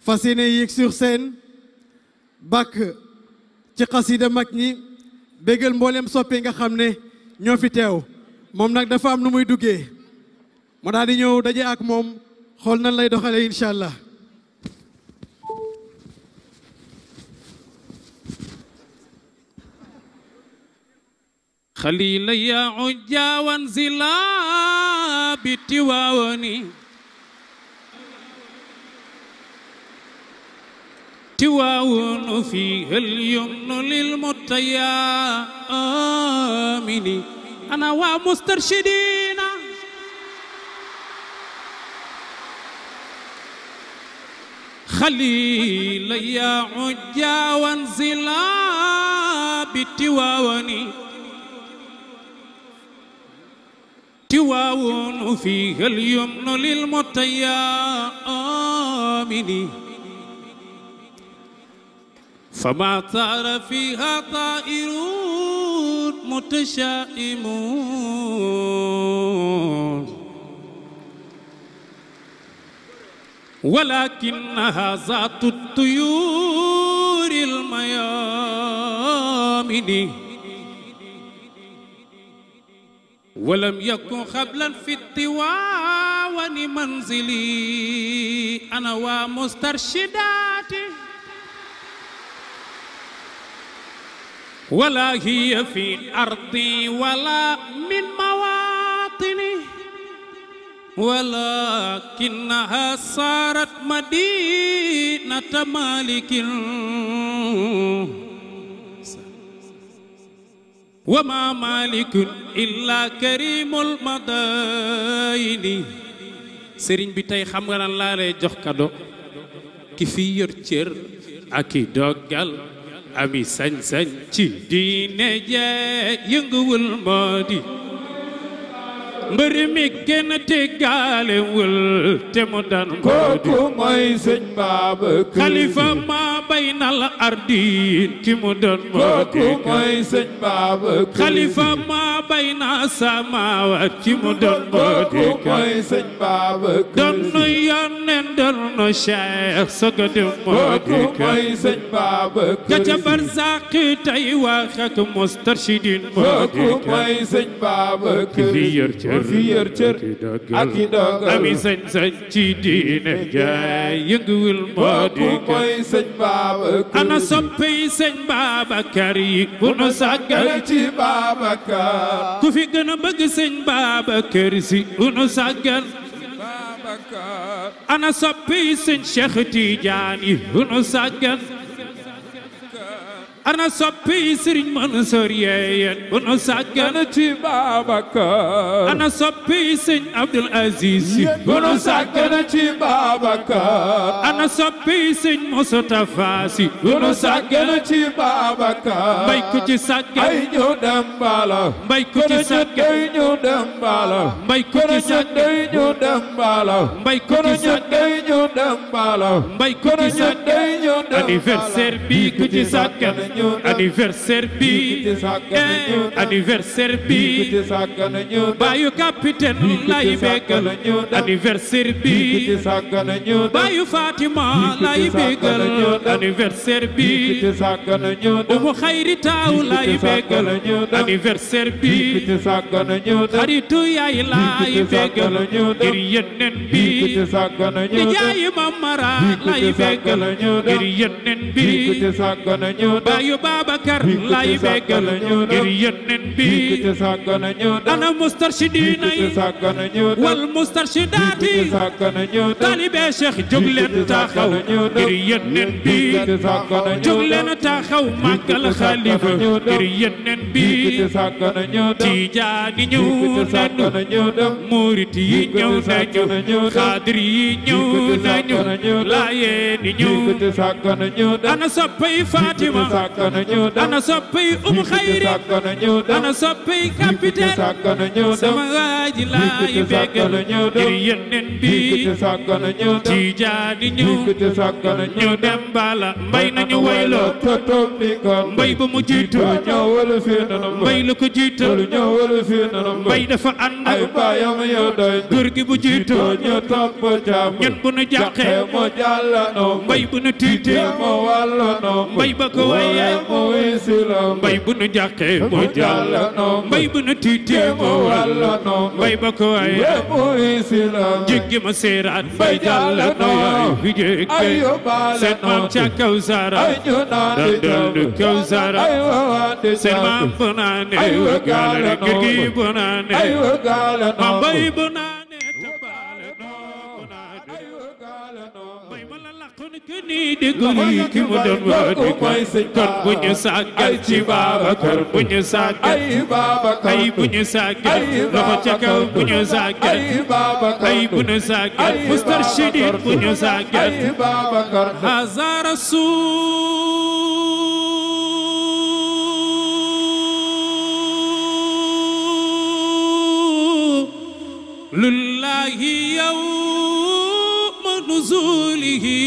fas yéene yéeg sur scène bàkk ci xasida mag ñi bégal mboolem soppe nga xam ne ñoo fi teew moom nag dafa am nu muy duggee mu daal di ñëw daje ak moom xool nan lay doxalee incha allah. خليل يا عجا وانزلا بتواوني تواون فيه اليمن للمتيامين أنا ومسترشدين خليل يا عجا وانزلا بتواوني تواون فيه اليمن للمتيامين فما طار فيها طائرون متشائمون ولكنها ذات الطيور الميامن ولم يكن قبلا في الطواون منزلي أنا ومسترشداتي ولا هي في أرضي ولا من مواطني ولكنها صارت مدينة مالك وما مالك إلا كريم المدائن سيرين بي تاي خم nga nan la lay jox cadeau ki fi yor cër ak i dogal ami sañ-sañ ci diine jee yënguwul moo di mbër mi gën te gaalewul te mu daan kooku mooy sëñ Babacar xalifa ma baynal ardin ki mu doon moo di kooku mooy sëñ Babacar xalifa ma bayna samawat ki mu doon moo di kooku mooy sëñ Babacar doon nu yónneen doon nu cheikh soga dem moo di kooku mooy sëñ Babacar ka ca barzaq tey wax ak mustarshidin moo di kooku mooy sëñ Babacar fi yor fi yor cër ak i dogal ami sañ-sañ ci diine jaay yënguwul moo di kooku mooy sëñ Babacar ana soppe yi sëñ Babacar yi bu nu sàggal ci Babacar ku fi gën a bëgg sëñ Babacar si bu nu sàggal Babacar ana soppe yi sëñ Cheikh Tidiane yi bu nu sàggal ana soppe yi Serigne Mansour yeeyeen bu nu sàggan ci Babacar ana soppe yi sëñ Abdoul Aziz si bu nu sàggan ci Babacar ana soppe yi sëñ Moustapha si bu nu sàggan ci Babacar mbay ku ci sàggan ay ñu dem bala mbay ku ci sàggan ay ñu dem bala mbay ku ci sàggan ay ñu dem bala mbay ku ci sàggan ay ñu dem bala mbay ku ci sàggan anniversaire bi ku ci sàggan anniversaire bi anniversaire bi bayu capitaine lay bégal anniversaire bi bayu Fatima lay bégal anniversaire bi umu xayri taaw lay bégal anniversaire bi xaritu yaay lay bégal ngir yenen bi di jaay mamara lay bégal ngir yenen bi bayu Babacar lay bégal ngir yenen bi ana mustarshidina wal mustarshidaati talibe Cheikh jóg leen taxaw ngir yenen bi jóg leen taxaw màggal xalifa ngir yenen bi Tijaani ñëw nañu murit yi ñëw nañu xaadir yi ñëw nañu laayeen yi ñëw ana soppay Fatima ana soppay xayri ana soppay capitaine sama waaji laay bégal ngir yenen bi Tijaani ñëw ñu dem bala mbay nañu wayloo mbay ba mu jiitu mbay lu ko jiital mbay dafa ànd góor gi bu jiitu ñun bu nu jàqee mbay bu nu tiitee mbay ba ko waye mbay bu nu jàqee moo jàll mbay bu nu tiitee moo wàll mbay ba ko waye jéggi ma seeraat mbay jàll no yaay fi jéggi seen maam ca Kawsara dandal du Kawsara seen maam bu naane wagaale kër gi bu naane ma mbay bu naane tabaale noo bu naane mbay ma la laqoon ke nii déggul yi ki mu doon waa di kon bu ñu sàggal ci Babacar bu ñu sàggal ay bu ñu sàggal loxo ca kaw bu ñu sàggal ay bu ñu sàggal mustarshidin bu ñu sàggal haza rasulullahi yawma nuzulihi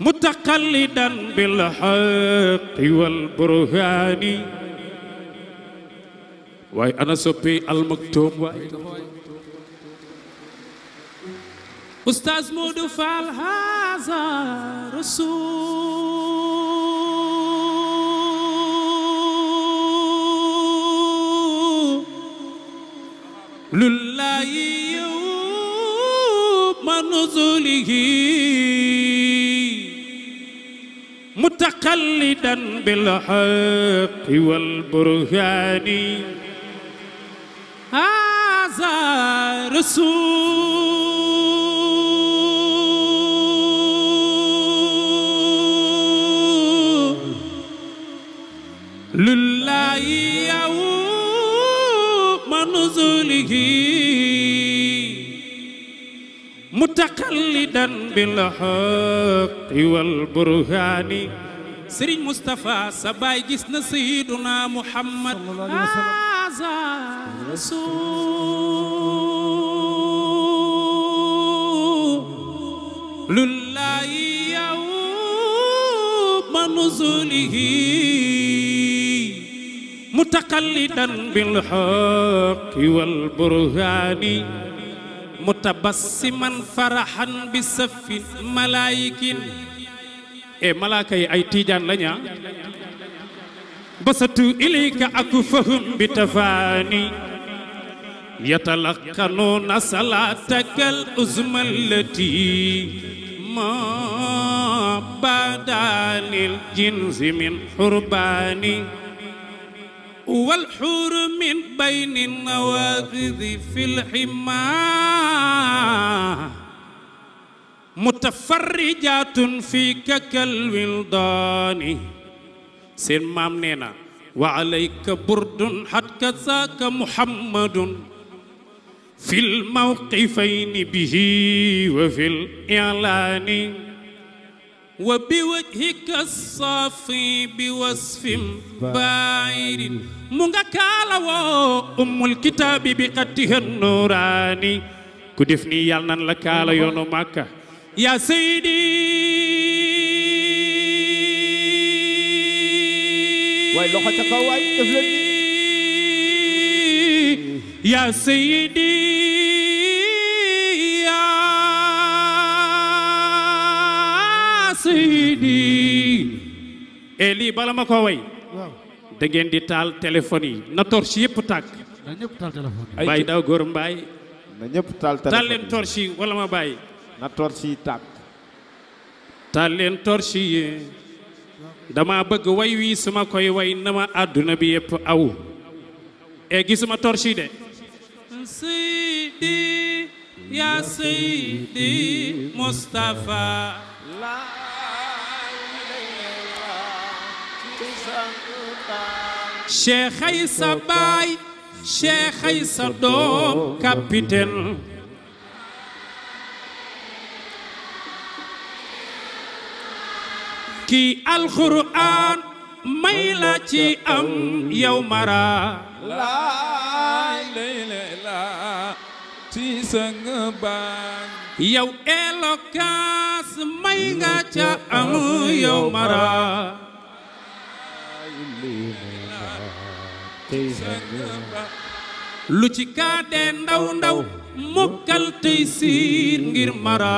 mutaqallidan bil haqqi wal burhani waaye ana soppi al maktum waay Oustaz Modou Fall haza rasulullahi yawma nuzulihi mutaqallidan bil haqqi wal burhani haza rasulullahi yawma nuzulihi mutaqallidan bil haqqi wal burhani Serigne Moustapha sa baay gis na Sayyiduna Muhammad haza rasulullahi yawma nuzulihi mutaqallidan bil haqqi wal burhani mutabassiman farahan bi saffin malaayikin malaaka yi ay tiijaan laña basatu ilayka akufahum bi tafaani yatalaqanuuna salaatakal uzma allati ma badanil jinsi min hurbaani wal hur min bayni nawaaqidi fil himaa mutafarrijatun fi kakal wildaani seen maam nee na wa alayka burdun hatka zaaka muhammadun fil mawqifayni bihi wa fil i'laani wa biwajhika saafi bi wasfin baa'irin mu nga kaala woo ummul kitaabi bi qattiha nuuraani ku def nii yàlla nan la kaala yoonu Makka yaa Seydi waay loxo ca kaw waay def leen ni yaa Seydi yaa Seydi lii bala ma ko way da ngeen di taal téléphone yi na torche yëpp tàkk bàyyi daw góor mbaay na ñëpp taal téléphone taal leen torche yi wala ma bàyyi na torche yi tàkk taal leen torche yi dama bëgg way wi suma koy way na ma àdduna bi yëpp aw gisuma torche yi de Seydi ya Seydi Mustafa Cheikh ay sa baay Cheikh ay sa doom capitaine kii alxuraan may la ci am yow mara sang baañ yow éloquence may nga ca am yow mara lu ci kaade ndaw ndaw mokkal tey siir ngir mara